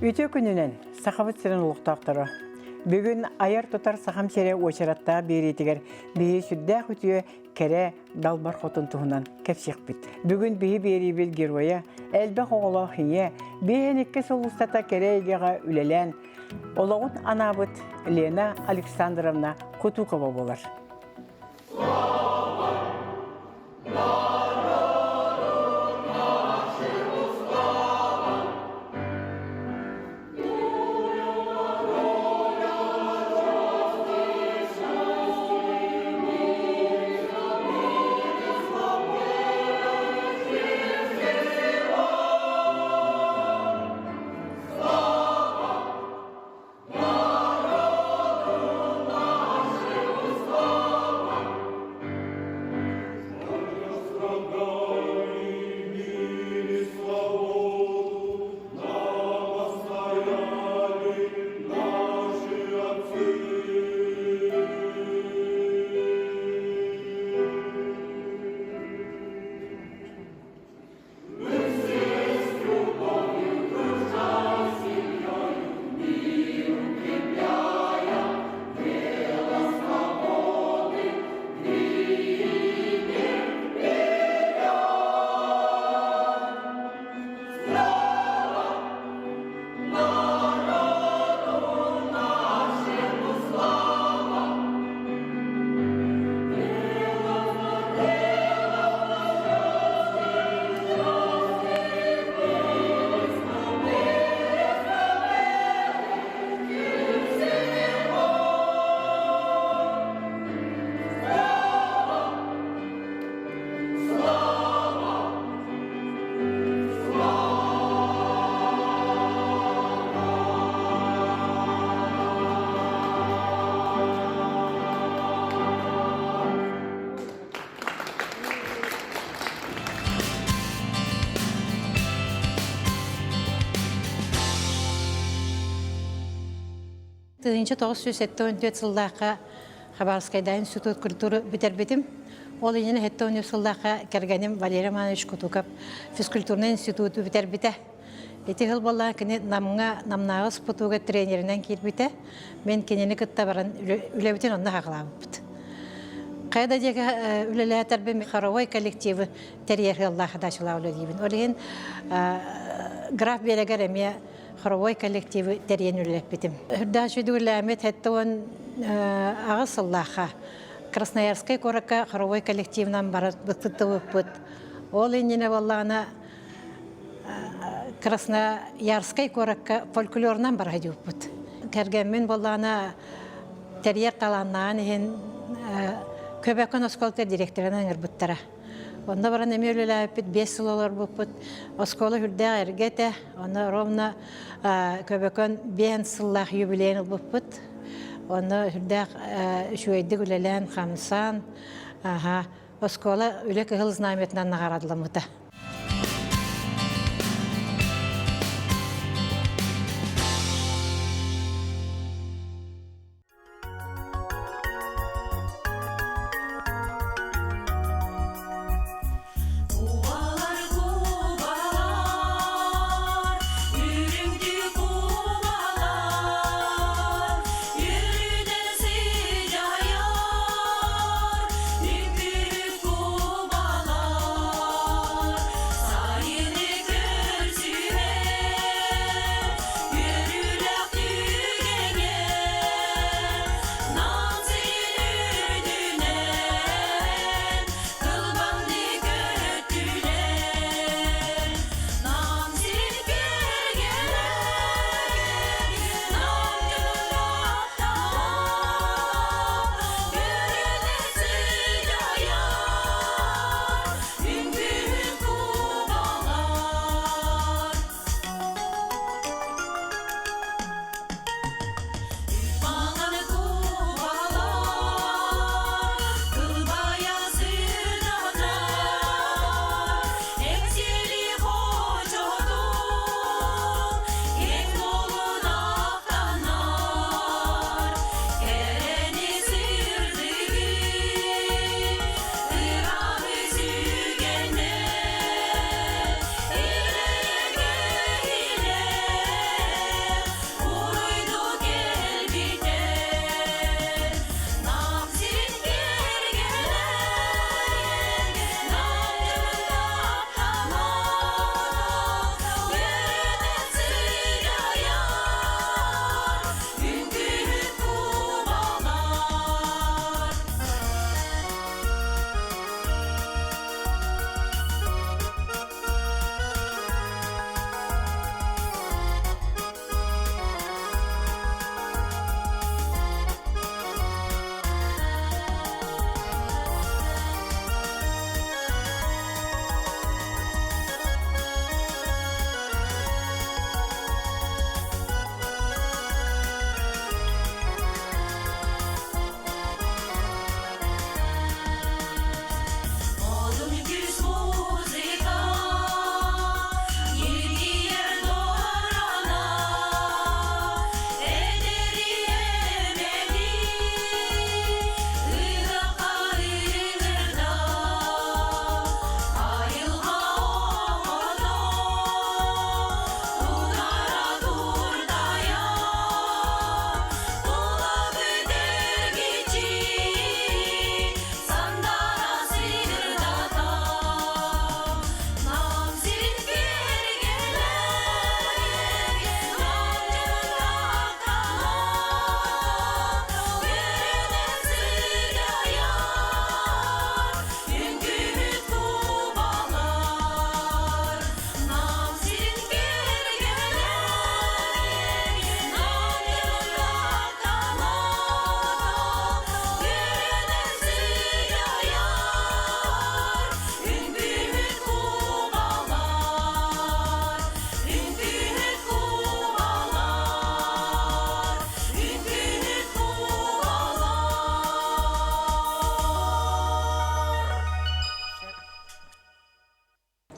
Үтө күнінен сақабыт сирен ұлықтақтыры. Бүгін айар тұтар сақам сере очаратта беретігер бейі сүддәқ үтіе кәрі далбар қотын тұғынан кәпсек біт. Бүгін бейі беребел героя әлбәқ оғыла хие бейінекке солыстата кәрі егеға үлелән олағын анабыт Лена Александровна Кутукова болар. Тыгынчы 974 сыллаққа Хабаровскайда институт культуры битербитим. Ол инене 7 сыллаққа кергеним Валерий Романович Кутуков физкультурный институту битербите. Эти хылбалла кене намнагыз путуга тренеринен кирбите. Мен кенени кытта баран үлебитен онна хакылабыт. Кайда деге үлеләтер бе хоровой коллективы терьер Аллах дашла үледибин. Олеген граф берегер эме хоровой коллективы терьен үлелепбитим. Хүрдәшү дүләмет хәттән агыс Аллаха Красноярская коракка хоровой коллективнан барат бытытыбыт. Ол инене валлана Красноярская коракка фольклорнан барадыпбыт. Кергенмен валлана терьер таланнан Көбәкөн осколтер директорынан ырбыттара. Онда баран эмелеләпит 5 сылалар буппут. Оскола хүрдә эргәтә, аны ровно көбәкөн 5 сыллах юбилейны буппут. Оны хүрдә шуйды гүләлән хамсан. Оскола үлек хыл знаметнан нагарадламыта.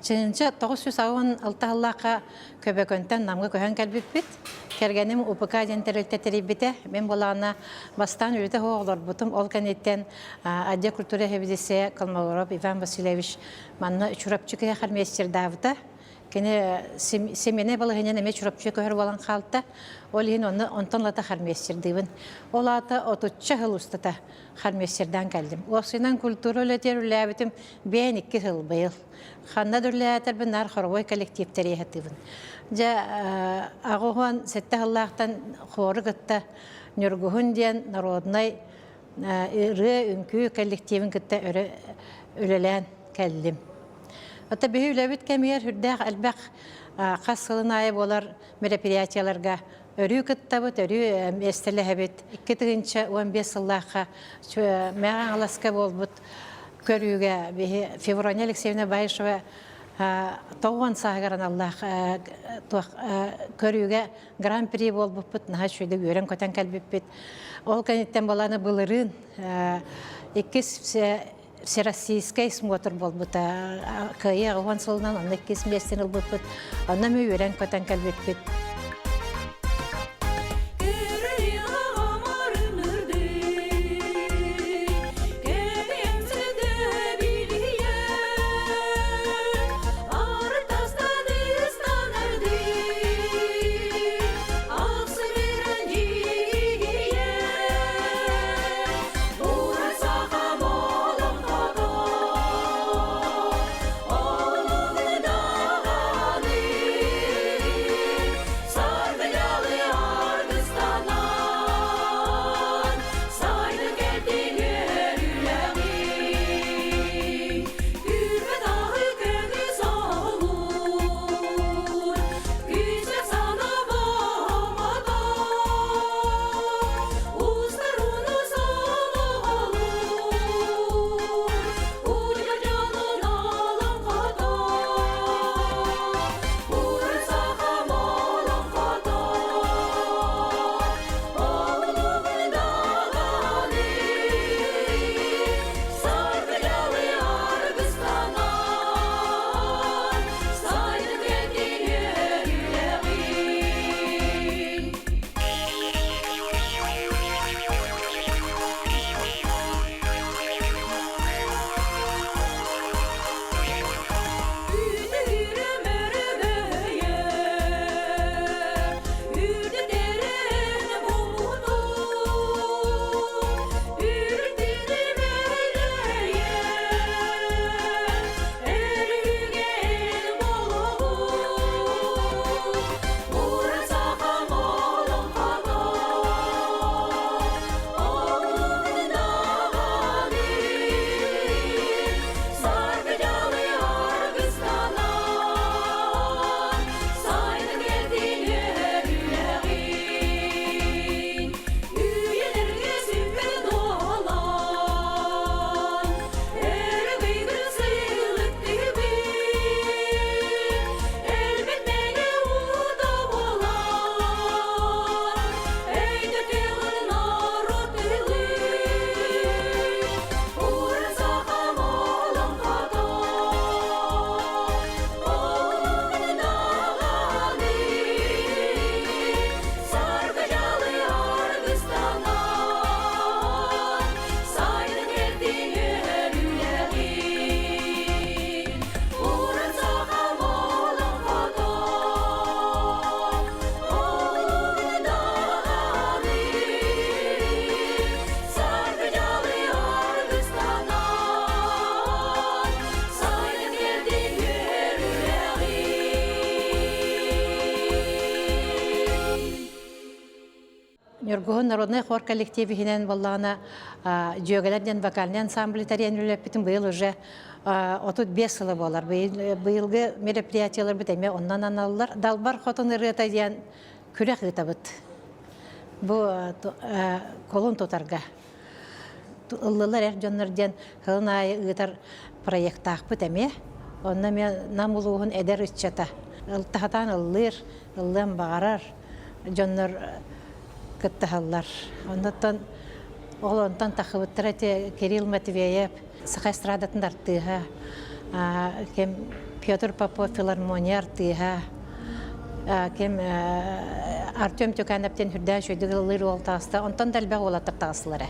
Чынча 906 алтааллака көбөкөнтен намга көһөн кэлбиппит. Кергеним УПК дентерелтетерибите. Мен болана бастан үрете хоолор бутум ол канеттен Адья культура хебидесе Калмогоров Иван Васильевич манна чурапчык харместер давта. Кене семене балыгыне неме чурапчык көр болан халта. Ол ин оны онтонлата харместер дибин. Олата отучча хылустата харместерден келдим. Осынан культура летерүләбитим бен 2 жыл быйыл. Ханна дүрләтер бинар хоровой коллективтери хатыбын. Ja агохан сетте халлахтан хоры гытта нюргуһун диен народный ыры үнкү коллективин гытта өрелән келдим. Ата бейләбит кемер хүрдәк албак касылынай болар мероприятияларга өрү гытта бут өрү эстеләбит 2-15 елларга мәгән аласка болбут көрүгә Феврония Алексеевна Байшева Тоғын сағыран Аллах көріуге гран-при бол бұппыт, наға шөйді өрен көтен кәлбіппіт. Ол кәнеттен баланы бұлырын всероссийский смотр бол бұта. Күйе оған сылынан, оны 2 местен ұл бұппыт. Оны мүй өрен көтен кәлбіппіт. Нюргуһун народный хор коллективы хинен боллана жөгелерден вокальный ансамбль тарьянүләппитин быйыл уже 35 жылы болар. Быйылгы мероприятиялар битеме оннан аналлар. Далбар хотын ырыта диян күрәк ытабыт. Бу колон тотарга. Ыллылар жоннорден хылнай ытар проекттах битеме. Онна мен намулуһун эдер иччата. Ылтахатан ыллыр, ыллан багарар. Жоннор кыттахаллар. Оннан олонтан тахыбыттыра те Кирилл Матвеев саха эстрадатын артыга кем Петр Попов филармония артыга кем Артем Тюкановтен хүрдә шөйдөгө лыр олтаста, онтон дәлбә олатыр тасылары.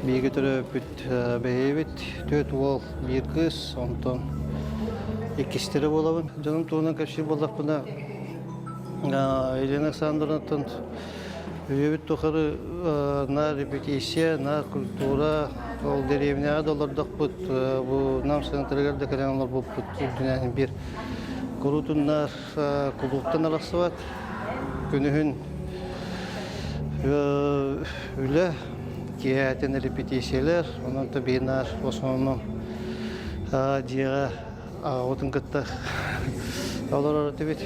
Бигетөрө бүт бейбит төт ол bir kız ondan ikistere болабын. Жаным туынан кәши болдық бұна Елена Александровнатын бейбит тоқары на репетиция, на культура ол деревня доллардық бұд. Бұл нам сәнтіргерді кәрәңлар бұл бұд дүнәнің бір құрутынлар құлуқтан алақсыват. Күнігін үлі Киятен репетициялар, онан да бинар в основном диага отын кытта алар отбит.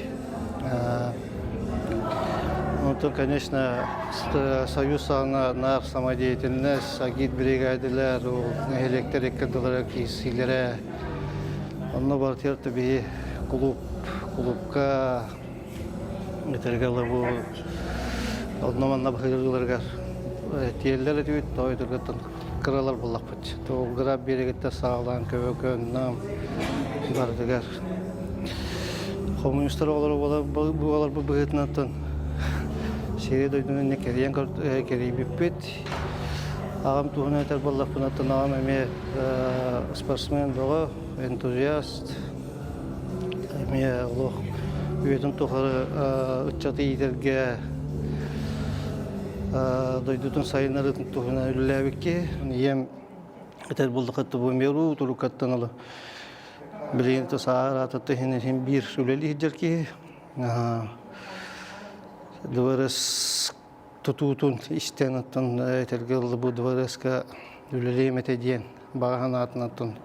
Онтон, конечно, союз на самодеятельность, агит бригадилер, электрик кадылар кисилере. Онна бартер таби клубка этергалы бу одноманна бахырыларга Тиеллер өтүбүт, тойдургаттан кыралар боллакпыт. Тоол граб берегетте саалаан көбөкөн нам бардыгар. Коммунисттар олар буалар бу быгытнаттан сере дойдунун некерен керибиппит. Агам тугуна этер боллакпынаттан агам эме спортсмен бого, энтузиаст. Эме олох үйөтүн тухары ыччаты итерге дойдутун сайынарын тугуна үлләбикке. Ем этер болдукатты бу меру турукаттан алы. Билинте сааратты хенен бир үлели хиджерки. Дворес тутутун истенаттан этергел бу двореска үлели метеден баганатнаттан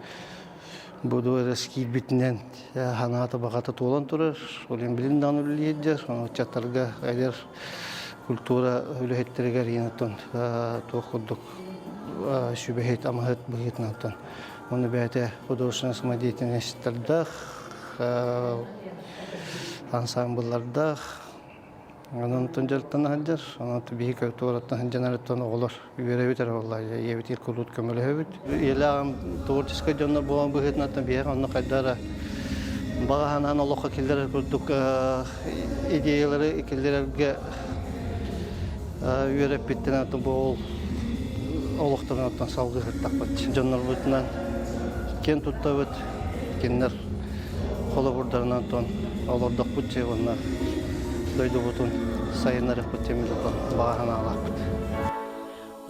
Буду эрески битнен ханата багата толан турар. Олен билин дану лидер, чаттарга айдер культура үлехеттерегер янатон тохудук шүбехет амахет бигетнатон. Оны бәте художественная самодеятельностьтардах, ансамбльлардах, анан тонжалтан хаджар, анан бии культураттан хаджанараттан олар үйрәбитер валлаhi, ебитер кулут көмөлөбүт. Елагам творческий жонна болгон бигетнатан бия аны кайдара баганан олоқа келдер курдук идеялары келдерге үйрәп биттенатан бол олоқтарнаттан салгыгыт таппат. Жоннор бутунан кен туттабыт, кеннер қолы бурдарынан тон олордық бұт жегонна дойды бұтын сайынарық бұт теміз ұтын бағана алақ бұт.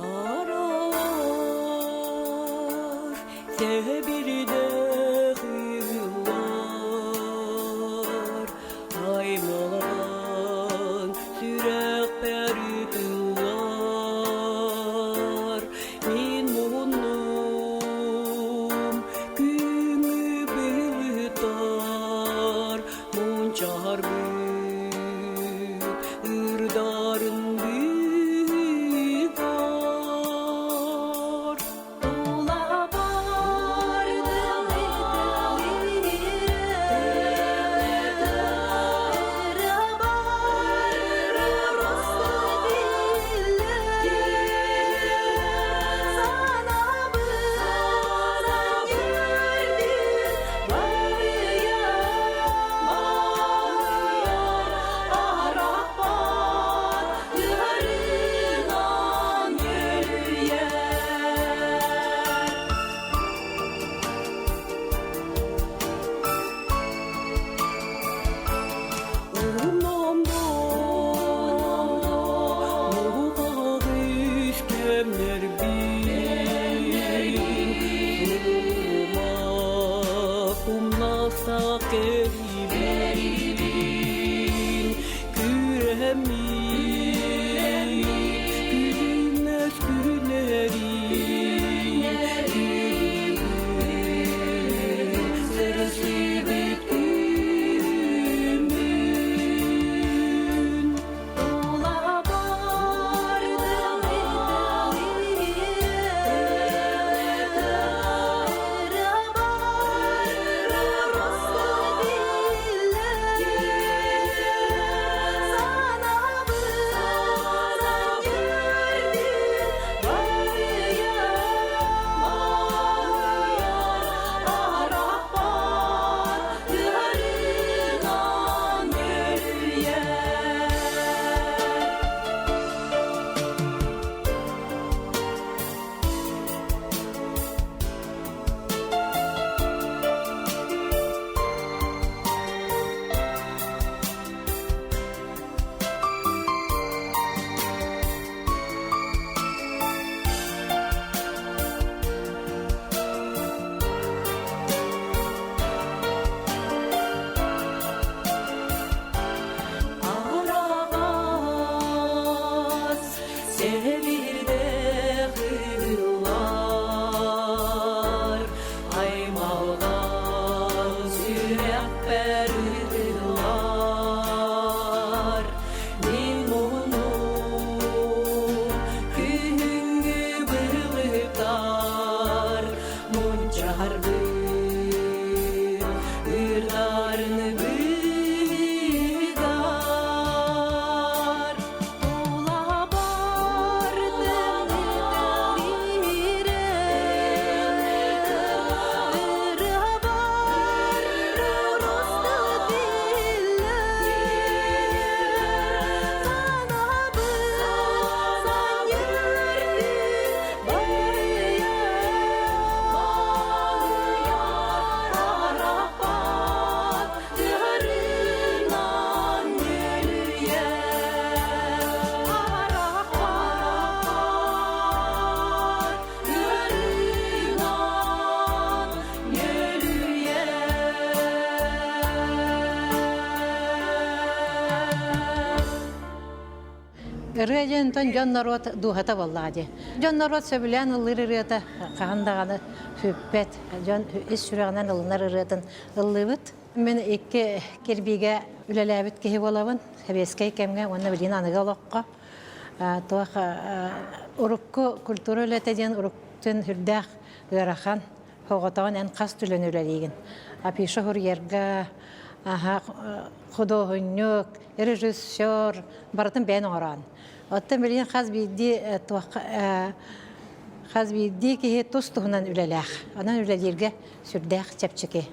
Arar sebirde hıylar aymalan sürek perütülar min munnum küngü bihtar munçar büyük ırdarın büyük var. Ola bardım Рыжен тон жон народ духата баллади. Жон народ сөбүлән ыллыр ырыта кагандаганы хүппет. Жон ис сүрәгәннән ыллар ырытын ыллыбыт. Мен икки кербиге үләләбит кеһи болабын. Хәбескәй кемгә уны билин аныга локка. Тоха урукку культура үләтәдән уруктын хүрдәх ырахан хоготаган эн кас түлән үләлеген. Апиша хурьерга художник, режиссер, бартын бән оран. Отта билин хаз бидди ки тустугунан үләләх. Анан үләләргә сүрдәх чәпчеке.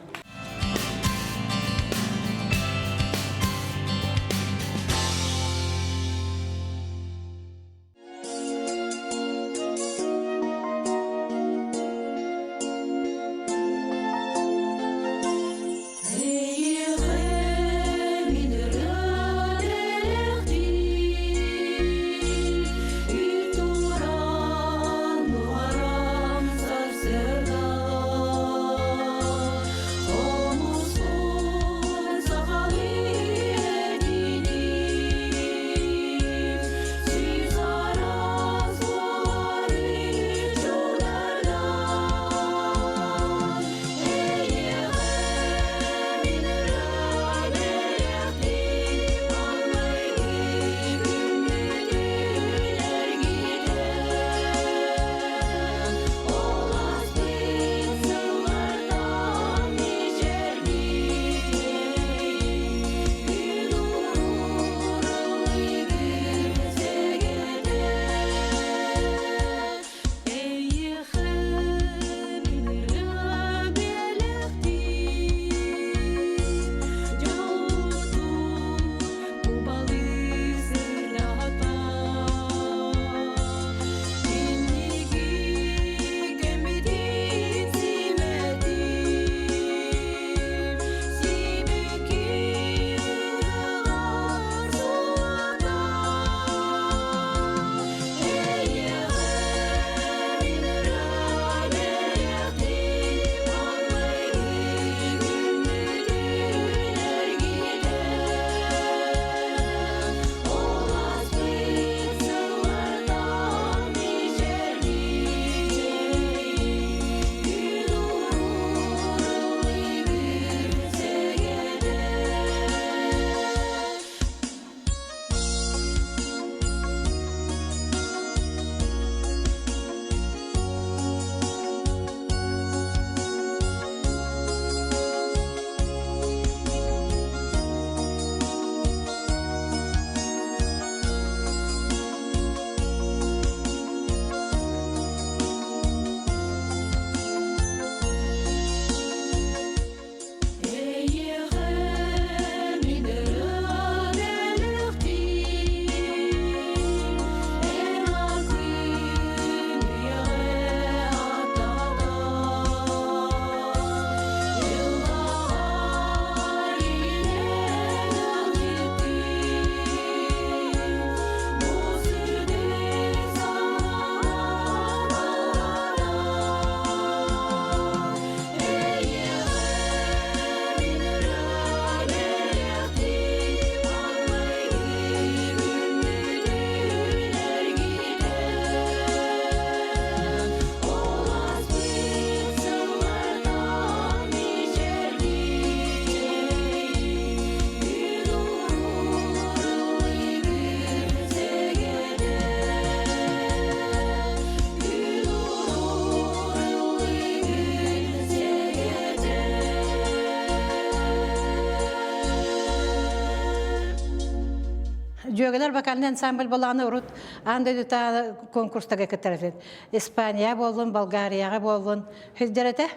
Жөгелер бакалны ансамбль баланы урут анда да конкурстага кетерет. Испания болдун, Болгарияга болдун. Хүздерете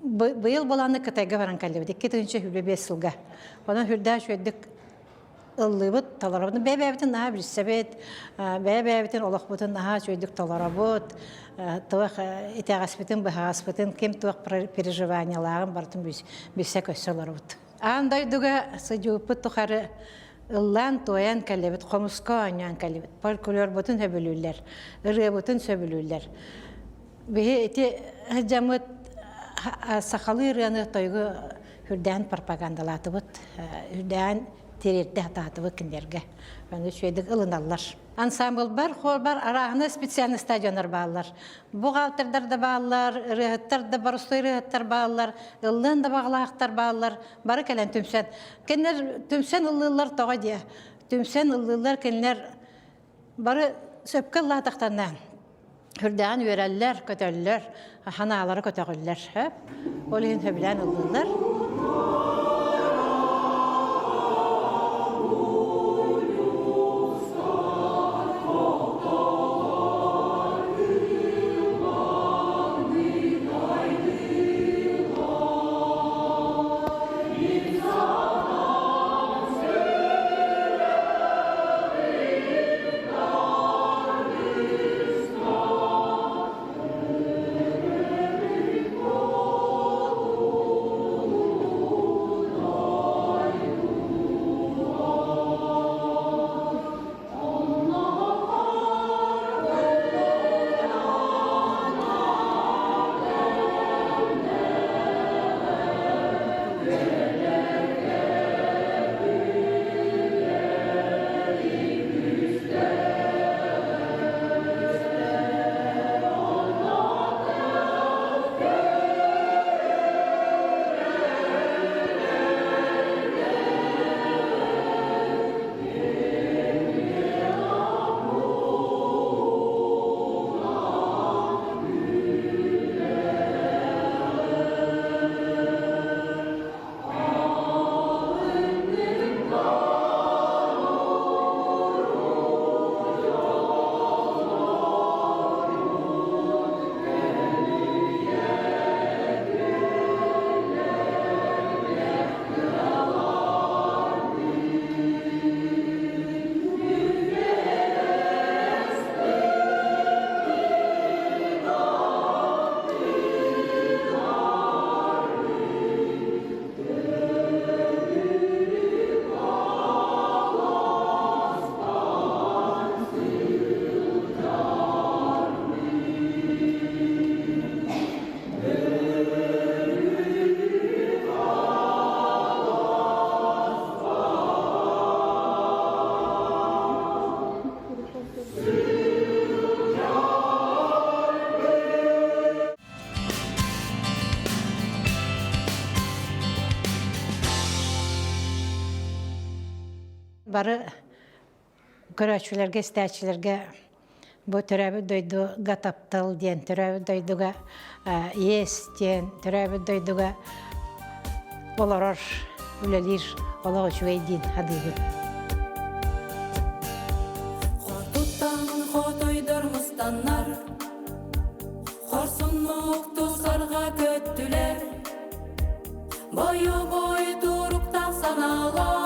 быйыл баланы кытайга баран калды. 2005 жылга. Онан хүрдә шөйдик ыллыбыт таларабын бәбәбитен наһа билсәбет, бәбәбитен олохбутын наһа шөйдик таларабыт. Туак итәгаспитен баһаспитен кем туак переживанияларын бартын билсә көсөлөрбүт. Андай дуга сыжупыт тухары ыллан тоян калебит, комуска анян калебит. Фольклор бутун сөбүлүлләр, ыры бутун сөбүлүлләр. Бе эти жамыт сахалы раны тойгу хүрдән пропагандалатыбыт, хүрдән терерде хататыбы киндерге. Аны шөйдік ылыналар. Ансамбль бар, хор бар, арағына специальный стадионар балалар. Бухгалтердар да балалар, рыхыттар да бар, устой рыхыттар балалар, ылын да бағылақтар балалар, бары кәлен түмсен. Кенлер түмсен ылылар тоға де. Түмсен ылылар кенлер бары сөпкі латақтаннан. Хүрдән өрәлләр, көтәлләр, ханалары көтәгүлләр. Олын хөбілән ылылар. Бары көрәчүләргә, стәчиләргә бу төрәбе дойду гатаптыл ден, төрәбе дойдуга ес ден, төрәбе дойдуга оларар үлелир, олар үчүгей дин хадыгы. Хотуттан хотойдор мустаннар, хорсунлук тусарга көттүлер, бою бой туруктак саналар.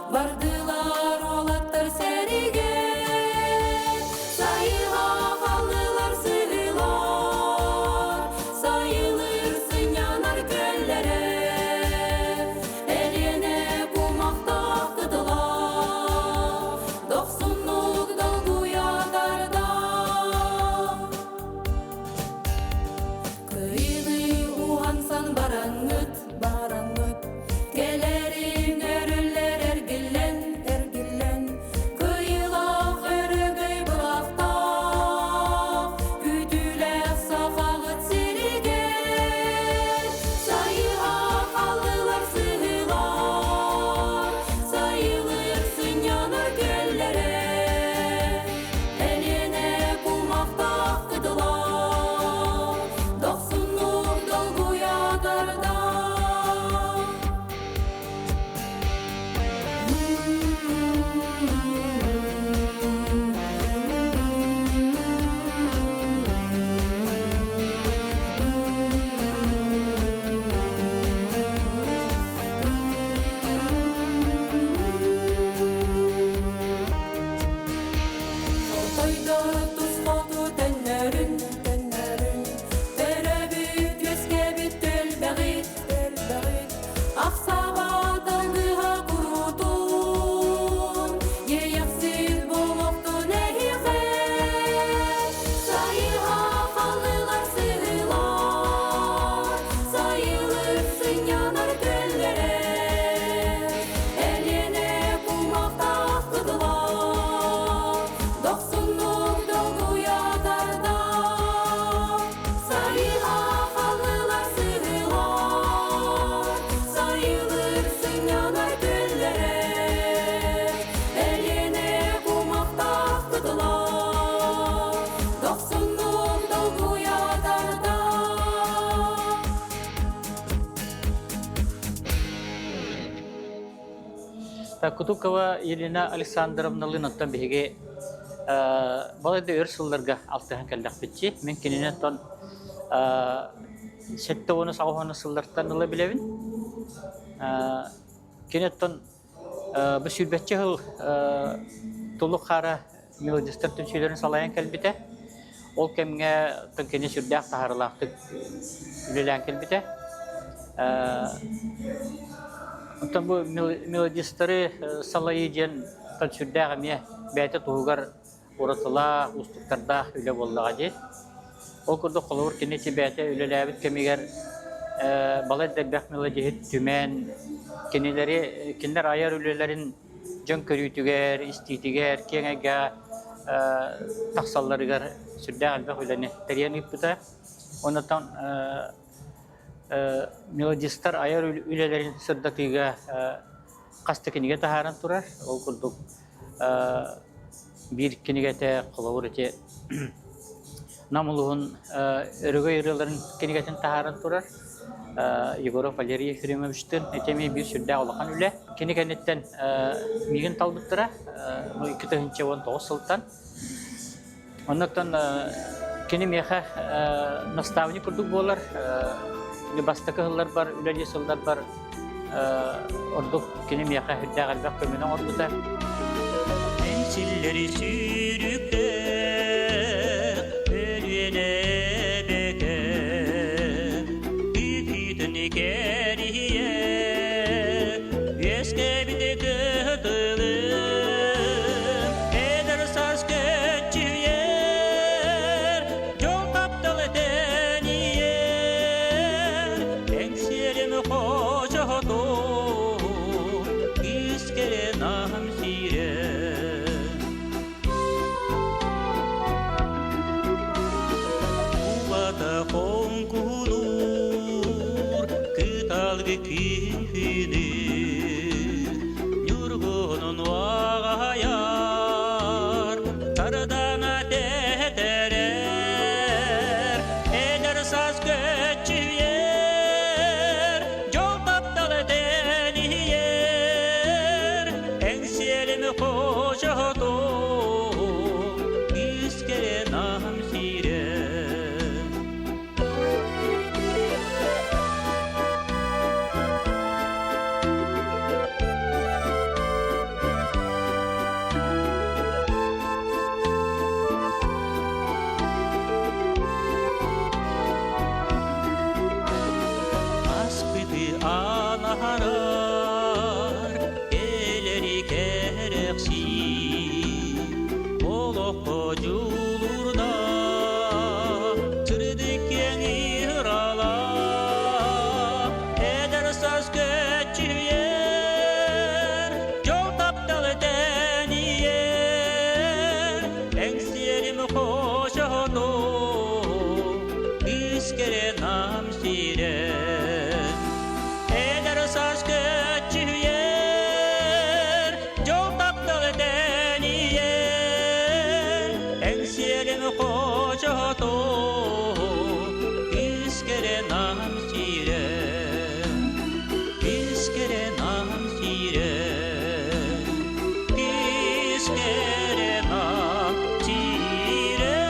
Бардылар олаттар сәриге, сайыға қалдылар сыйлар, сайылыр сынянар көллері, әлене кумақта қыдылар, доқсынлық долгуядарда. Кыйны уғансан бараңыт, келері Кутукова Елена Александровна Лыноттан биһиге балайды өрсылларга алтыхан калдак битчи. Мен кинене тон сетте оны сагыханы сыллартан ылы билебин. Кинеттон бу сүрбетче хыл тулук хара мелодистер түнчүлөрүн салаян келбите. Ол кемге тон кине сүрдәк тахарлактык үлелән келбите. Онтан бу мелодистеры салайыжен тон сүрдәгеме бәйте тугар уратыла устуктарда үле боллага же. Ол курду колор кине бәйте үлеләбит кемигер балай дәбәк мелодият түмен кинелери киндер аяр үлелерин жөн көрүтүгер, иститигер, кеңеге таксалларыгар сүрдәк албак үлене терен ипта. Онтан мелодистер аяр үлелерин сырдакыга касты кинеге тахаран турар. Ол курду bir kinigete kolorite namuluğun örgüyürlerin kinigetin taharan turar. Yegorov Valeriy Efremovich'ten etemi bir sürde olakan üle. Kinigenetten migin talbıttıra. Bu 2019 sıltan. Ondan kini meha nastavni kurduk bolar. Bastaki hıllar var, üleli sıllar var. Orduk kini meha hüdde galbak kömüne orduda. Silleri sürükler, ölüne beker, büyüdün geriye, eski bir de kıtılım, eder saz göçüyer, yol kaptalı deniyer, enserim hoca doğ, iskere nam sirer. Konkulur kıtalgı künür Yurgunun vağayar Tardana deterer Eder saz göçüyer Yol taptalı deniyer Enselim hoca doğ İskere nam sirer. Anaharar eleri gereksi Olup koculurda Tırdık yeni hırala Eder saz göçüyer Yol taptalı deniyer Enserim hoşa doğ İskere nam sirer Saz göçüyer, yol taptalı deniyer, enserim hoca doğ, iskere nam sirer, iskere nam sirer, iskere nam sirer.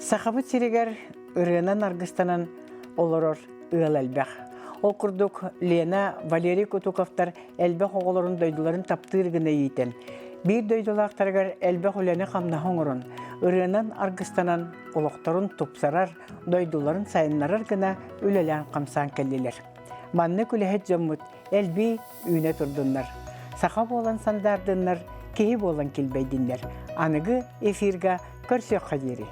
Сахабыт сирегер ырынан аргыстанан олорор ыл әлбәқ. Ол курдук Лена Валерий Кутуковтар әлбәқ оғыларын дойдуларын таптыргына ейтен. Bir дойдулақтаргар әлбәқ үләні қамна хоңырын. Ырынан аргыстанан олықтарын тупсарар, дойдуларын сайынларар гына үләлән қамсан кәлелер. Манны күләхет жаммут әлбей үйне тұрдынлар. Сахаб olan сандардынлар, кейіп olan келбейдінлер. Анығы эфирға көрсек қадері.